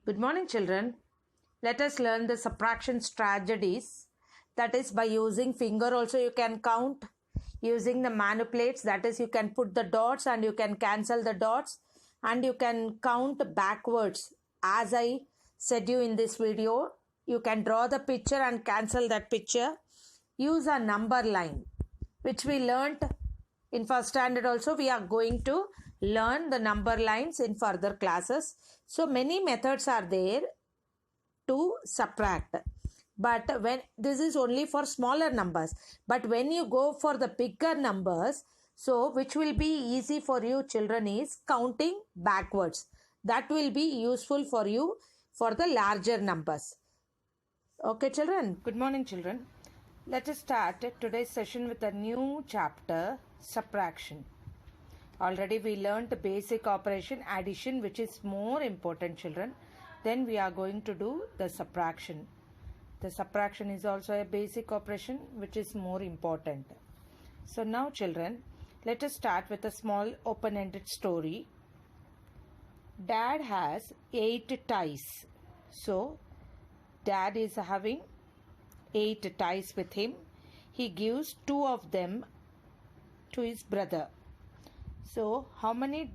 Good morning, children. Let us learn the subtraction strategies. That is, by using finger also you can count. Using the manipulates, that is, you can put the dots and you can cancel the dots. And you can count backwards. As I said you in this video, you can draw the picture and cancel that picture. Use a number line, which we learnt in first standard also. We are going to learn the number lines in further classes. So many methods are there to subtract, but when this is only for smaller numbers, but when you go for the bigger numbers, so which will be easy for you children is counting backwards. That will be useful for you for the larger numbers. Okay children, good morning children. Let us start today's session with a new chapter, subtraction. Already we learnt the basic operation, addition, which is more important children. Then we are going to do the subtraction. The subtraction is also a basic operation which is more important. So now children, let us start with a small open-ended story. Dad has 8 ties. So Dad is having 8 ties with him. He gives 2 of them to his brother. So how many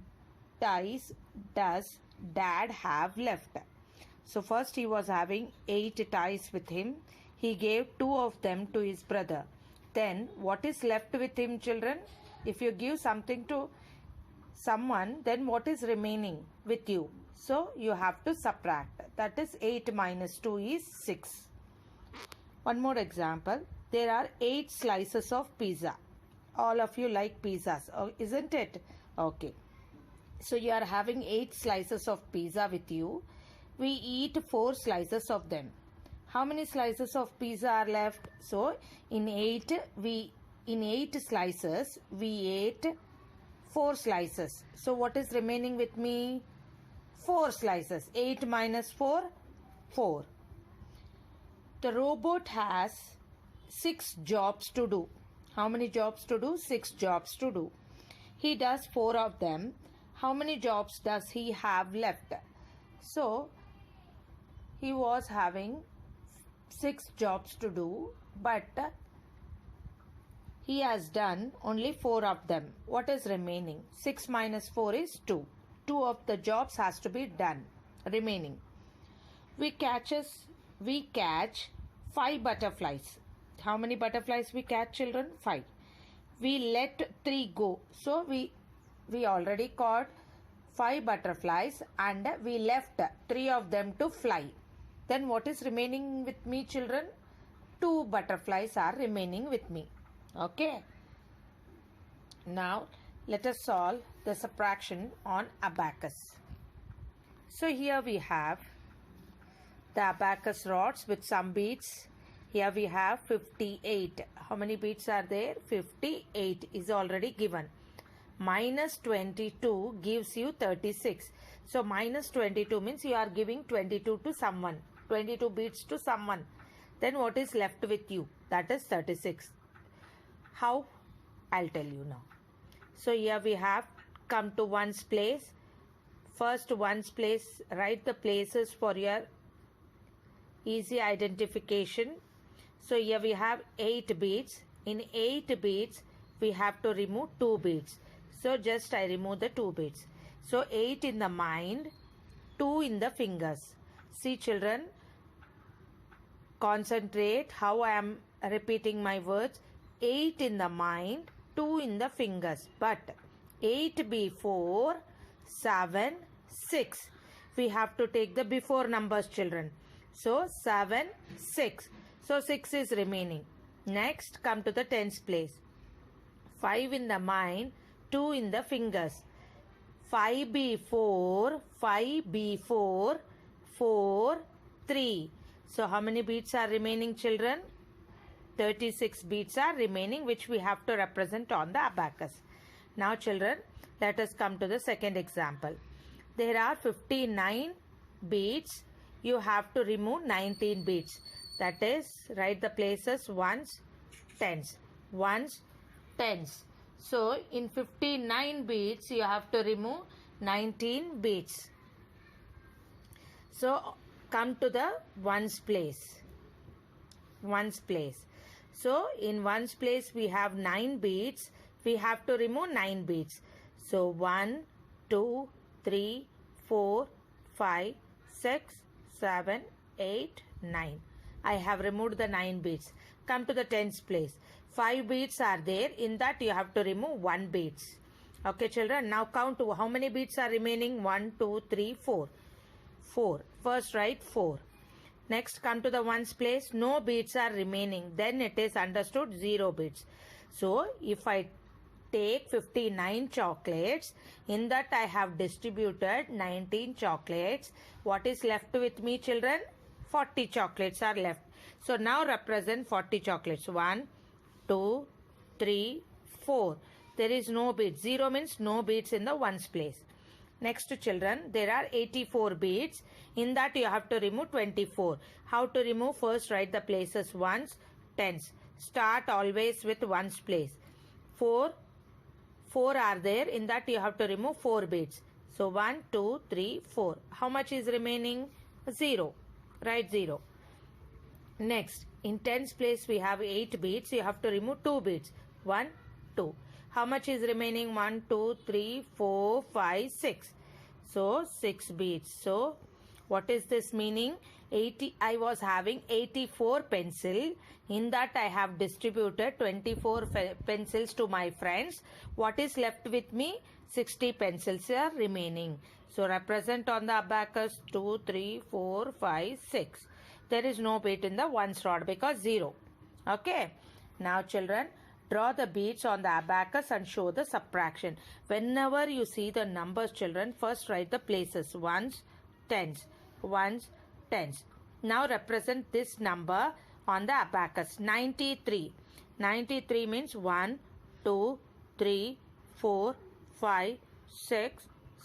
ties does Dad have left? So first he was having 8 ties with him. He gave 2 of them to his brother. Then what is left with him children? If you give something to someone, then what is remaining with you? So you have to subtract. That is 8 minus 2 is 6. One more example. There are 8 slices of pizza. All of you like pizzas, isn't it? Okay. So you are having 8 slices of pizza with you. We eat 4 slices of them. How many slices of pizza are left? So in 8 slices we ate 4 slices. So what is remaining with me? 4 slices. 8 minus 4, 4. The robot has 6 jobs to do. How many jobs to do? 6 jobs to do. He does 4 of them. How many jobs does he have left? So he was having 6 jobs to do, but he has done only 4 of them. What is remaining? 6 minus 4 is 2. 2 of the jobs has to be done. Remaining. We catch 5 butterflies. How many butterflies we catch children? 5. We let 3 go. So we already caught 5 butterflies and we left 3 of them to fly. Then what is remaining with me children? 2 butterflies are remaining with me. Okay. Now let us solve the subtraction on abacus. So here we have the abacus rods with some beads. Here we have 58. How many beads are there? 58 is already given. Minus 22 gives you 36. So minus 22 means you are giving 22 to someone. 22 beads to someone. Then what is left with you? That is 36. How? I'll tell you now. So here we have come to ones place. First ones place, write the places for your easy identification. So here we have 8 beads. In 8 beads, we have to remove 2 beads. So just I remove the 2 beads. So 8 in the mind, 2 in the fingers. See children, concentrate how I am repeating my words. 8 in the mind, 2 in the fingers. But 8 before, 7, 6. We have to take the before numbers children. So 7, 6. So 6 is remaining. Next, come to the tens place. 5 in the mind, 2 in the fingers. 5 before, 4, 3. So how many beads are remaining children? 36 beads are remaining, which we have to represent on the abacus. Now children, let us come to the second example. There are 59 beads. You have to remove 19 beads. That is, write the places ones, tens. Ones, tens. So in 59 beads, you have to remove 19 beads. So come to the ones place. Ones place. So in ones place we have 9 beads. We have to remove 9 beads. So 1, 2, 3, 4, 5, 6, 7, 8, 9. I have removed the 9 beads. Come to the tens place. 5 beads are there. In that you have to remove 1 beads. Okay children. Now count to how many beads are remaining. 1, 2, 3, 4. 4. First write 4. Next come to the ones place. No beads are remaining. Then it is understood 0 beads. So if I take 59 chocolates, in that I have distributed 19 chocolates. What is left with me children? 40 chocolates are left. So now represent 40 chocolates. 1, 2, 3, 4. There is no beads. 0 means no beads in the ones place. Next children, there are 84 beads. In that you have to remove 24. How to remove? First write the places ones, tens. Start always with ones place. 4 are there. In that you have to remove 4 beads. So 1, 2, 3, 4. How much is remaining? 0. Write 0. Next, in tens place we have 8 beads. You have to remove 2 beads. 1, 2. How much is remaining? 1, 2, 3, 4, 5, 6. So 6 beads. So what is this meaning? I was having 84 pencil. In that I have distributed 24 pencils to my friends. What is left with me? 60 pencils are remaining. So represent on the abacus 2, 3, 4, 5, 6. There is no bead in the ones rod because 0. Okay. Now children, draw the beads on the abacus and show the subtraction. Whenever you see the numbers children, first write the places. Ones, tens. Ones, tens. Now represent this number on the abacus. 93. 93 means 1, 2, 3, 4, 5, 6,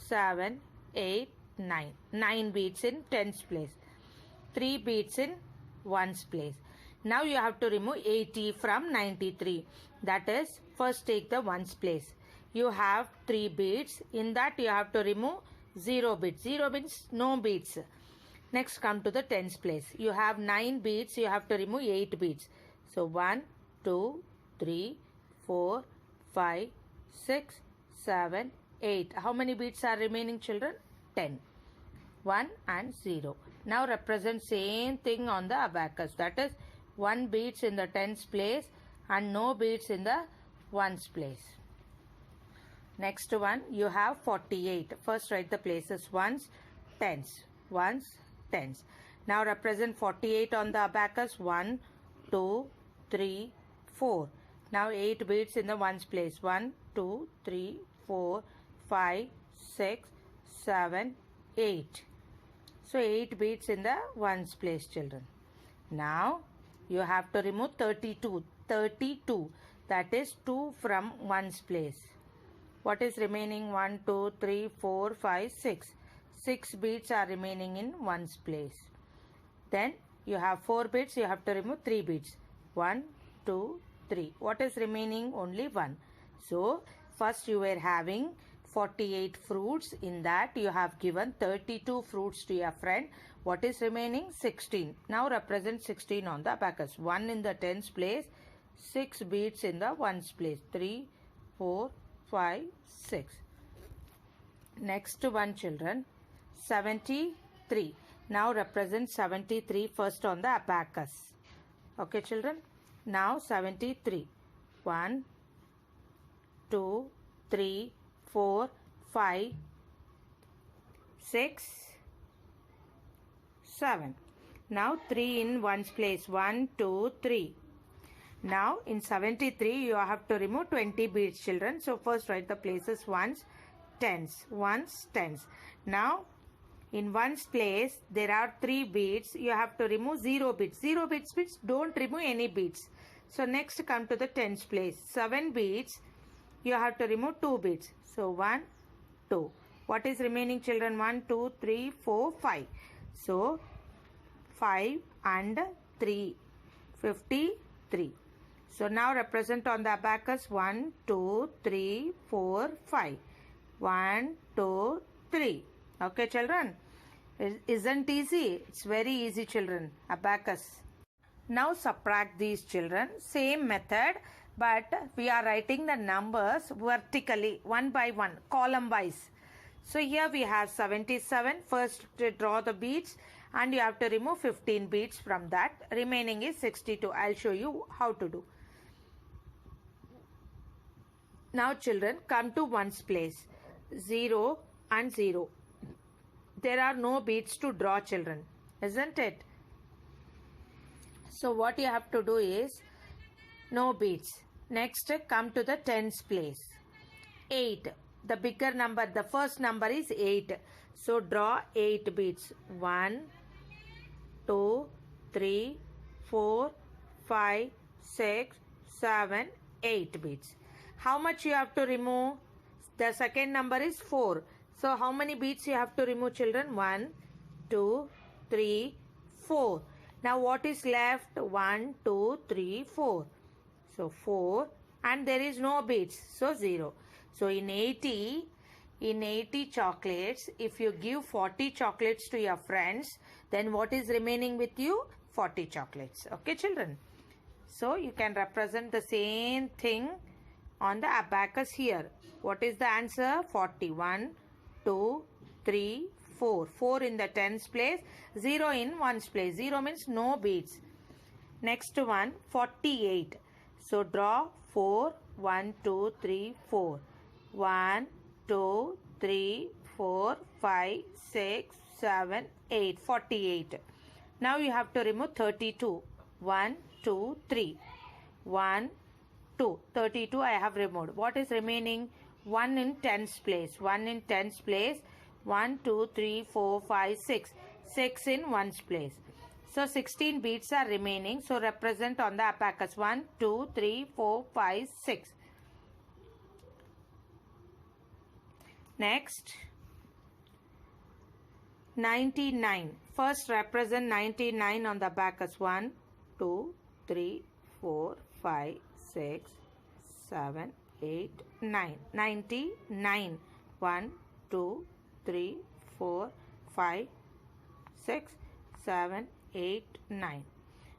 7, 8, 9. 9 beads in tens place. 3 beads in ones place. Now you have to remove 80 from 93. That is, first take the ones place. You have 3 beads. In that you have to remove 0 beads. 0 means no beads. Next come to the tens place. You have 9 beads. You have to remove 8 beads. So 1, 2, 3, 4, 5, 6, 7, 8. How many beads are remaining children? 10. 1 and 0. Now represent same thing on the abacus. That is 1 beads in the tens place and no beads in the ones place. Next one, you have 48. First write the places ones, tens. Ones, tens. Now represent 48 on the abacus. 1, 2, 3, 4. Now 8 beads in the ones place. 1, 2, 3, 4, 5, 6, 7, 8. So 8 beads in the ones place children. Now you have to remove 32. 32. That is 2 from ones place. What is remaining? 1, 2, 3, 4, 5, 6. 6 beads are remaining in ones place. Then you have 4 beads. You have to remove 3 beads. 1, 2, 3. What is remaining? Only 1. So first you were having 48 fruits. In that you have given 32 fruits to your friend. What is remaining? 16. Now represent 16 on the abacus. 1 in the tens place. 6 beads in the ones place. 3, 4, 5, 6. Next one children. 73. Now represent 73 first on the abacus. Okay children. Now 73. 1, 2, 3, 4, 5, 6, 7. Now 3 in ones place. 1, 2, 3. Now in 73 you have to remove 20 beads children. So first write the places ones, tens. Ones, tens. Now in ones place there are 3 beads. You have to remove 0 beads. 0 beads means don't remove any beads. So next come to the tens place. 7 beads. You have to remove 2 beads. So 1, 2. What is remaining children? 1, 2, 3, 4, 5. So 5 and 3. 53. So now represent on the abacus 1, 2, 3, 4, 5. 1, 2, 3. Okay children. Isn't easy? It's very easy, children. Abacus. Now subtract these, children. Same method, but we are writing the numbers vertically, one by one, column wise. So here we have 77. First draw the beads and you have to remove 15 beads from that. Remaining is 62. I'll show you how to do. Now children, come to ones place. 0 and 0. There are no beads to draw, children, isn't it? So what you have to do is no beads. Next, come to the tens place. 8. The bigger number, the first number is 8. So draw 8 beads. 1, 2, 3, 4, 5, 6, 7, 8 beads. How much you have to remove? The second number is 4. So how many beads you have to remove, children? 1, 2, 3, 4. Now what is left? 1, 2, 3, 4. So 4 and there is no beads. So 0. So in 80 chocolates, if you give 40 chocolates to your friends, then what is remaining with you? 40 chocolates. Okay, children. So you can represent the same thing on the abacus here. What is the answer? 41, 2, 3, 4. 4 in the tens place, 0 in ones place. 0 means no beads. Next one, 48. So draw 4, 1, 2, 3, 4. 1, 2, 3, 4, 5, 6, 7, 8. 48. Now you have to remove 32. 1, 2, 3. 1, 2. 32 I have removed. What is remaining? 1 in tens place. 1 in tens place. 1, 2, 3, 4, 5, 6. 6 in ones place. So 16 beads are remaining. So represent on the abacus. 1, 2, 3, 4, 5, 6. Next, 99. First represent 99 on the abacus. 1, 2, 3, 4, 5, 6, 7, 8, 9. 99. 1, 2, 3, 4, 5, 6, 7, 8, 9.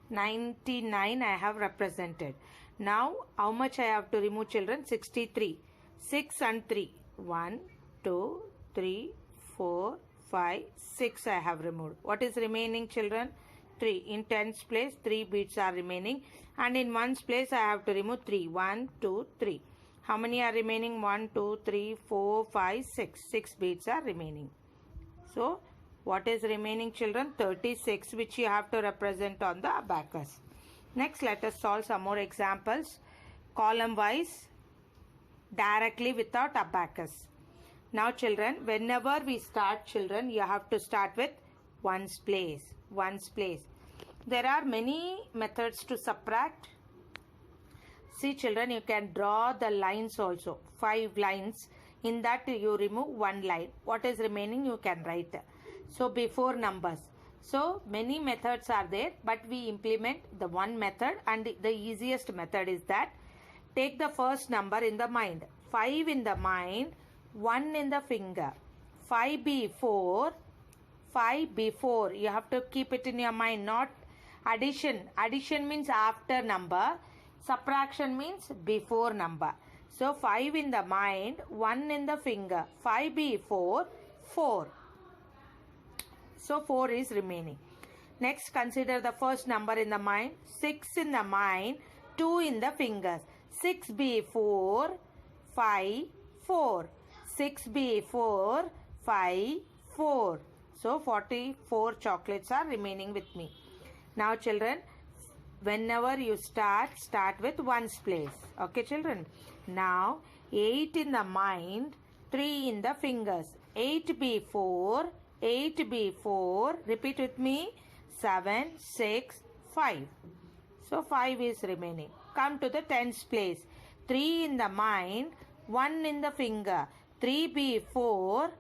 99 I have represented. Now how much I have to remove, children? 63. 6 and 3. 1, 2, 3, 4, 5, 6 I have removed. What is remaining, children? 3. In tens place 3 beads are remaining and in ones place I have to remove 3. 1, 2, 3. How many are remaining? 1, 2, 3, 4, 5, 6. 6 beads are remaining. So what is remaining, children? 36, which you have to represent on the abacus. Next, let us solve some more examples. Column wise, directly without abacus. Now children, whenever we start, children, you have to start with ones place. Ones place. There are many methods to subtract. See children, you can draw the lines also. 5 lines. In that you remove 1 line. What is remaining you can write. So before numbers. So many methods are there, but we implement the one method, and the easiest method is that take the first number in the mind. 5 in the mind, 1 in the finger. 5 before. 5 before. You have to keep it in your mind, not addition. Addition means after number. Subtraction means before number. So 5 in the mind, 1 in the finger. 5 before, 4. So 4 is remaining. Next, consider the first number in the mind. 6 in the mind, 2 in the fingers. 6 before, 5, 4. 6 before, 5, 4. So 44 chocolates are remaining with me. Now children, whenever you start with ones place. Okay children. Now 8 in the mind, 3 in the fingers. 8 before, 8 before, repeat with me, 7, 6, 5. So 5 is remaining. Come to the tens place. 3 in the mind, 1 in the finger. 3 before,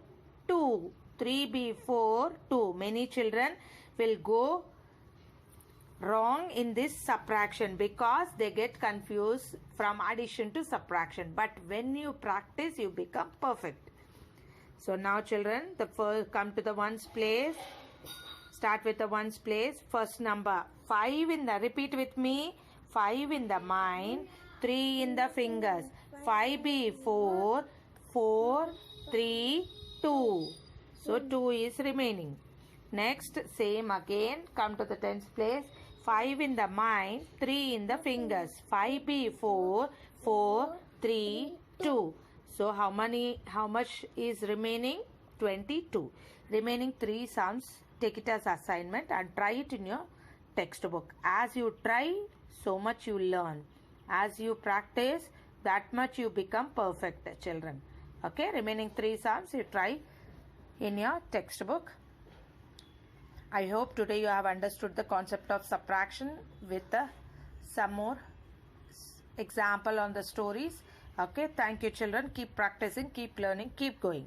2. 3 before, 2. Many children will go wrong in this subtraction because they get confused from addition to subtraction. But when you practice, you become perfect. So now children, the first come to the ones place. Start with the ones place. First number 5 in the, repeat with me, 5 in the mind, 3 in the fingers. 5 4, 4, 3, 2. So 2 is remaining. Next, same again, come to the tens place. 5 in the mind, 3 in the fingers. 5 4, 4, 3, 2. So how much is remaining? 22. Remaining 3 sums, take it as assignment and try it in your textbook. As you try, so much you learn. As you practice, that much you become perfect, children. Okay, remaining 3 sums you try in your textbook. I hope today you have understood the concept of subtraction with some more example on the stories. Okay, thank you children. Keep practicing, keep learning, keep going.